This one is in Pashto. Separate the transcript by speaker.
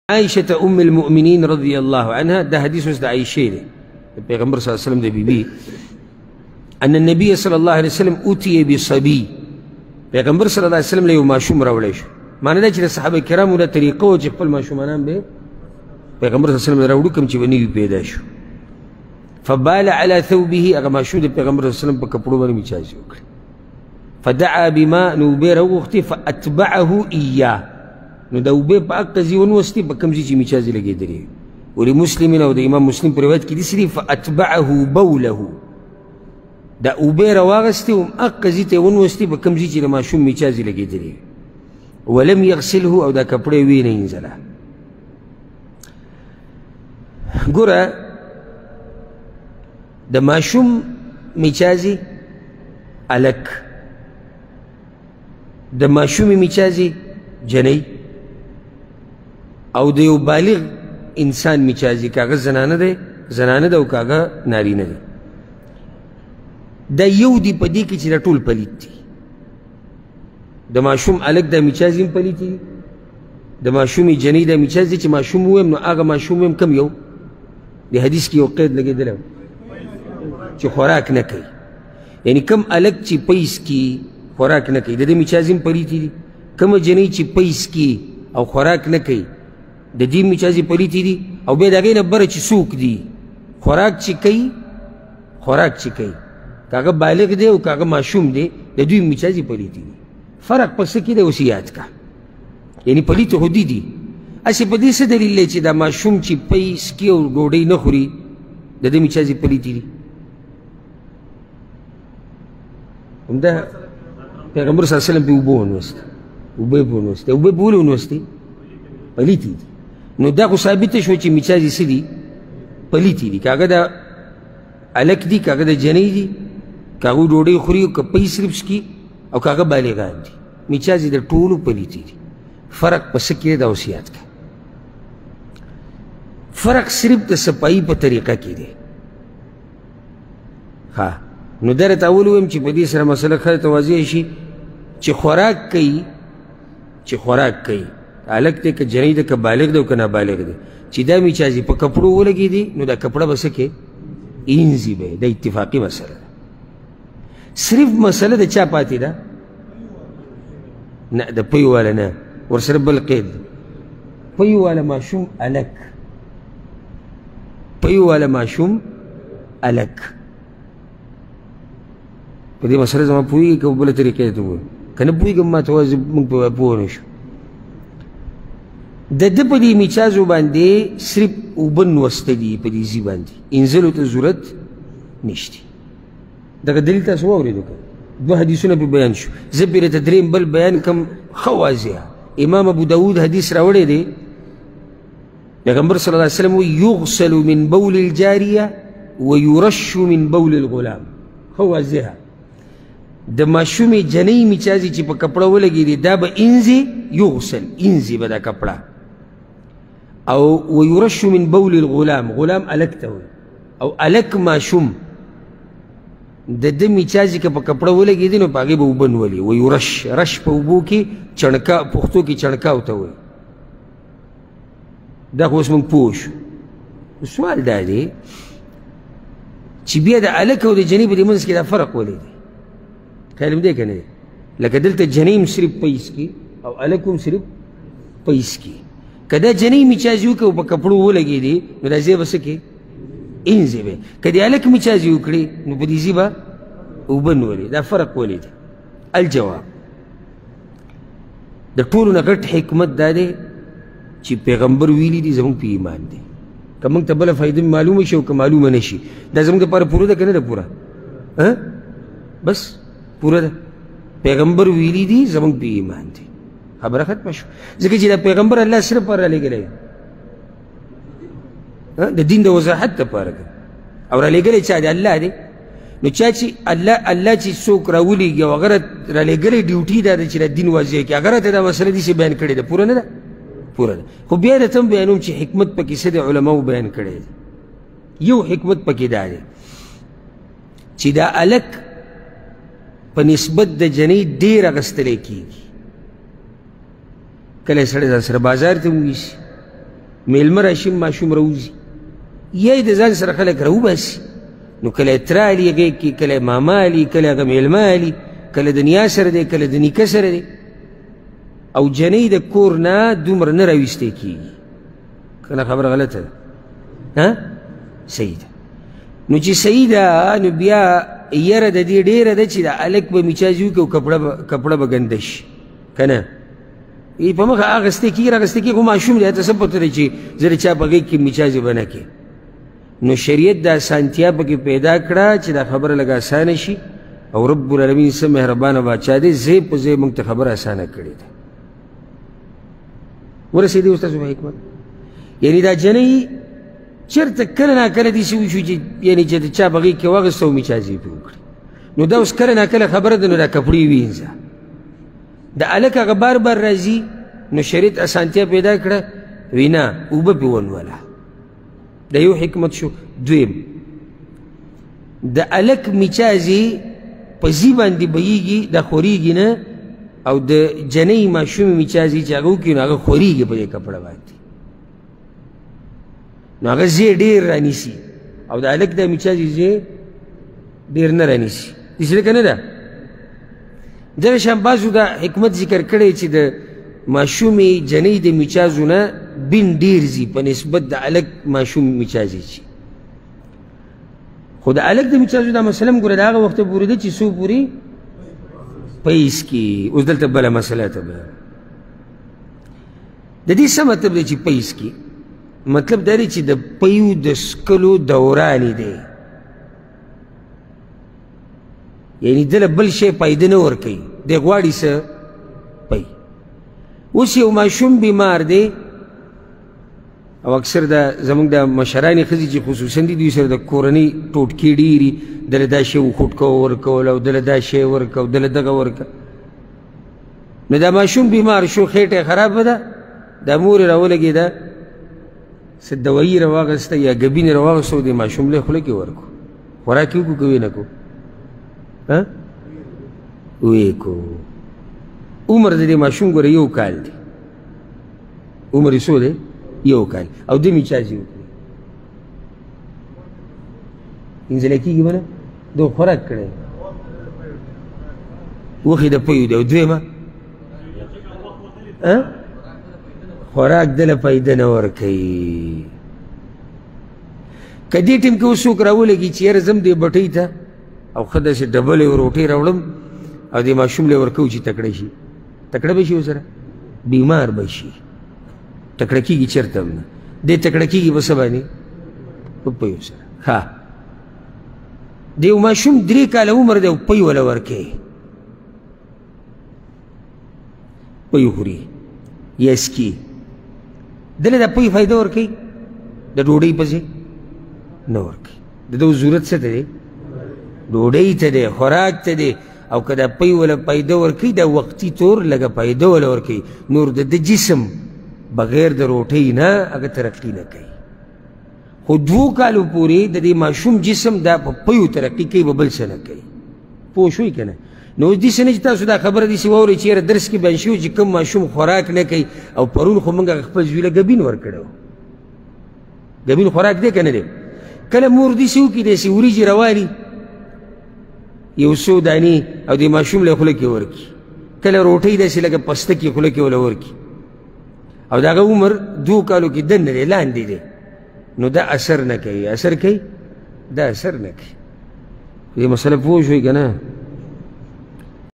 Speaker 1: عائشة أم المؤمنين رضي الله عنها ده حديث وسط عائشة البيغمبر صلى الله عليه وسلم ده بيبي أن النبي صلى الله عليه وسلم أتي بصبي البيغمبر صلى الله عليه وسلم له ماشوم راوړی شو معنی دا چې صحابه کرامو له طریقو چې خپل ماشومان به البيغمبر صلى الله عليه وسلم راوړو کوم چې ونی پیدا شو فبال على ثوبه هغه ماشوم د البيغمبر صلى الله عليه وسلم په کپړو باندې میچاځي وکړ فدعا بما نوبه راوغتي فأتبعه إياه نو دا اوبه په حق ځي ونوستي په کوم ځای چې میچاځي لګېدلې ولمسلم او د امام مسلم په روایت کې داسې دي فأتبعه بوله دا اوبه راواغستې هم حق ځي ته ونوستي په کوم ځای چې د ماشوم میچاځي لګېدلې ولم يغسله او دا کپړې ویې نه وینځله ګوره د ماشوم میچاځي الک د ماشومې میچاځي جنۍ او د یو بالغ انسان میچاځي کاغه زنانه ده او کاغه نارینه ده دا یو دی په دې کې چې دا ټول پلیت دي د ماشوم الک دا میچاځي هم پلیت دي د ماشومې جنۍ دا میچاځي چې ماشوم ویم نو هغه ماشوم ویم کم یو د حدیث کې یو قید لګېدلی چې خوراک نه کوي یعنی کم الک چې پیس کی خوراک نه کوي د دې میچاځي هم پلیتې دي کومه جنۍ چې پیس کی او خوراک نه کوي د دې میچاځي پلیتې دي او بیا د هغې نه بره چې څوک دي خوراک چې کوي کاغه بالغ دی او کاغه ماشوم دی د دوی میچاځي پلیتې دي فرق په څه کې دی اوس یاد کا یعنی پلیتې خو دي هسې په دې څه دلیل دی چې دا ماشوم چې پیس کی او ډوډۍ نه خوري د دې میچاځي پلیتې دي همدا پیغمبر صلی الله علیه وسلم په اوبه ونوستې اوبه به ولې ونوستې پلیتې دي نو دا خو ثابته شوه چې میچاځي څه دي پلیتې دي کاغه د الک دي کاغه د جنۍ دي کاغه ډوډۍ خوري او که پی صرف څکي او کاغه بالغان دي میچاځي د ټولو پلیتې دي فرق په څه کې دی دا اوس یاد کړه فرق صرف د صفایي په طریقه کې دی ها نو دا راته اول ویم چې په دې سره مسله ښه توضیح شي چې خوراک کوي الک دی که جنۍ ده که بالغ ده او که نابالغ ده چې دا میچاځي په کپړو ولګېدي نو دا کپړه به څه کې اینځي به دا اتفاقي مسله ده صرف مسله د چا پاتې ده نه د پی والا نه ورسره بل قید پی والا ماشوم الک په دې مسله زما پوهېږي که بله طریقې ته ووایم که نه پوهېږم ما ته وایه موږ په پوه نه شو د ده په دې میچاځو باندې صرف اوبه نوسته دي په دې ځي باندې انځلو ته ضرورت نشته دغه دلیل تاسو واورېدو که دوه حدیثونه پې بیان شو زه پې راته درېیم بل بیان کړم ښه واضحه امام ابو داود حدیث راوړی دی پیغمبر صلی الله علیه وسلم یغسل من بول الجاریه ویرش من بول الغلام ښه واضحه د ماشومې جنۍ میچاځي چې په کپړه ولګېدي دا به انځي به دا کپړه او ویرش من بول الغلام غلام الک ته وایي او الک ماشوم د ده میچاځي که په کپړه ولګېدي نو په هغې به اوبه نولي ویرش رش په اوبو کې پښتو کې چڼکاو ته وایي دا خو اوس موږ پوه شو سوال دا دی چې بیا د الک او د جنۍ په دې منځ کې دا فرق ولې دی خیال مې دی که نه دی لکه دلته جنۍ هم صرف پیس کی او الک هم صرف پیس کی که دا جنۍ میچاځي وکړي او په کپړو ولګېدي نو دا ځای به څه کې انځي به که د الک میچاځي وکړي نو په دې ځای به اوبه نولي دا فرق ولې دی الجواب د ټولو نه غټ حکمت دا دی چې پیغمبر ویلي دي زموږ په ایمان دی که موږ ته بله فایده معلومه شي او که معلومه نه شي دا زموږ دپاره پوره ده که نه ده پوره بس پوره ده پیغمبر ویلي دي زموږ په ایمان دی خبره ختمه شو ځکه چې دا پیغمبر الله صرف پر رالیږلی د دین د وضاحت دپاره او رالیږلی چا دی الله دی نو چا چې الله چې څوک راولیږي او هغه رالیږلی ډیوټي دا ده چې دا دین واضح کړي هغه راته دا مسله داسې بیان کړې ده پوره نه ده پوره ده خو بیا درته هم بیانوم چې حکمت پکې څه د علماو بیان کړی دی یو حکمت پکې دا دی چې دا الک په نسبت د جنۍ ډېر اخیستلی کېږي کله یې سړی ځان سره بازار ته ویسي میلمه راشي ماشوم راوځي یا یې د ځان سره خلک راوباسي نو کله یې تره علي هغې کې کله یې ماما علي کله هغه میلمه علي کله د نیا سره دی کله د نیکه سره دی او جنۍ د کور نه دومره نه راویستی کېږي که نه خبره غلطه ده صحیح ده نو چې صحیح ده نو بیا یره د دې ډېره ده چې د هلک به میچازي وکړي او کپړه به ګنده شي که نه په مخه اخیستی کېږي راخیستی کېږي خو ماشوم دی هلته څه پته دی چې زه د چا په غېږ کې میچازي به نه کړې نو شریعت د اسانتیا پکې پیدا کړه چې دا خبره لږ اسانه شي او رب العالمین څه مهربانه باچا دی ځای په ځای موږ ته خبره اسانه کړې ده ورسېدی اوس تاسو په حکمت یعنی دا جنۍ چېرته کله ناکله داسې وشو چې یعنې چې د چا په غېږ کې واخېسته او میچازي یې پرې وکړي نو دا اوس کله ناکله خبره ده نو دا کپړې وینځه د هلک هغه بار بار راځي نو شریعت اسانتیا پیدا کړه وی نه اوبه پرې ونوله دا یو حکمت شو دویم د هلک میچازي په ځي باندې بهیږي دا خورېږي نه او د جنۍ ماشومې میچازي چې هغه وکړي نو هغه خورېږي په دې کپړه باندې نو هغه ځای ډېر رانیسي او د هلک دا میچازي ځای ډېر نه رانیسي داسې لکه نه ده دغه شان بعضو دا حکمت ذکر کړی چې د ماشومې جنۍ د میچازو نه بین ډېر ځي په نسبت د هلک ماشوم میچازي چې خو د هلک د میچازو دا مسله هم ګوره د هغه وخته پورې ده چې څو پورې پیس کې اوس دلته بله مسله ته بیان د دې څه مطلب دی چې پیس کې مطلب دا دی چې د پیو د سکلو دوران دی یعنی دله بل شی پیدا نه ورکوي دی غواړي څه پی اوس یو ماشوم بیمار دی او اکثر د زموږ د مشرانې ښځې چې خصوصا دي دوی سره د کورنۍ ټوټکې ډېري دله دا شی وخوټکه ورکول او دله دا شی ورکه او دله دغه ورکه نو دا ماشوم بیمار شو خېټه خرابه ده دا مور یې راولګېده څه دوایي راواغسته یا ګبین یې راواغسته او د ماشوم له خوله کې ورکو خوراک یې وکړو که ویې نه کړو ویې کو عمر د دې ماشوم ګوره یو کال دی عمر یې څو دی یو کال او دې میچازي وکړي انځلی کېږي به نه ده خوراک کړی وښې د پیو دی او دویمه خوراک دله پیدا نه ورکوي که دې ټیم کې اوس څوک راولګي چې یاره ځم دې بټۍ ته او ښه داسې ډبلې روټۍ راوړم او دې ماشوم له ورکوو چې تکړه شي تکړه به شي ورسره بیمار به شي تکړه کېږي چېرته هم نه دی تکړه کېږي په څه باندې په پیو سره ښه د یو ماشوم 3 کاله عمر دی او پی وله ورکوي پی خوري یا سکي دله دا پی فایده ورکوي د ډوډۍ په ځای نه ورکوي د ده ضرورت څه ته دی ډوډۍ ته دی خوراک ته دی او که دا پی وله پیدا ورکوي دا وقتي طور لږه پیدا وله ورکوي نور د ده جسم بغیر د روټۍ نه هغه ترقي نه کوي خو 2 کالو پورې د دې ماشوم جسم دا په پیو ترقي کوي به بل څه نه کوي پوه شوئ که نه نو اوس داسې نه چې تاسو دا خبره داسې واورئ چې یاره درس کې بیان شوي چې کوم ماشوم خوراک نه کوي او پرون خو موږ خپل زوی له ګبین ورکړی و ګبین خوراک دی که نه دی کله مور داسې وکړي داسې وریجې رواني یو څو دانې او د ماشوم له خوله کې ورکړي کله روټۍ داسې لکه پستکي خوله کې وله ورکړي او د هغه عمر 2 کالو کې دننه دی لاندې دی نو دا اثر نه کوي اثر کوي دا اثر نه کوي دې مسله پوه شوئ که نه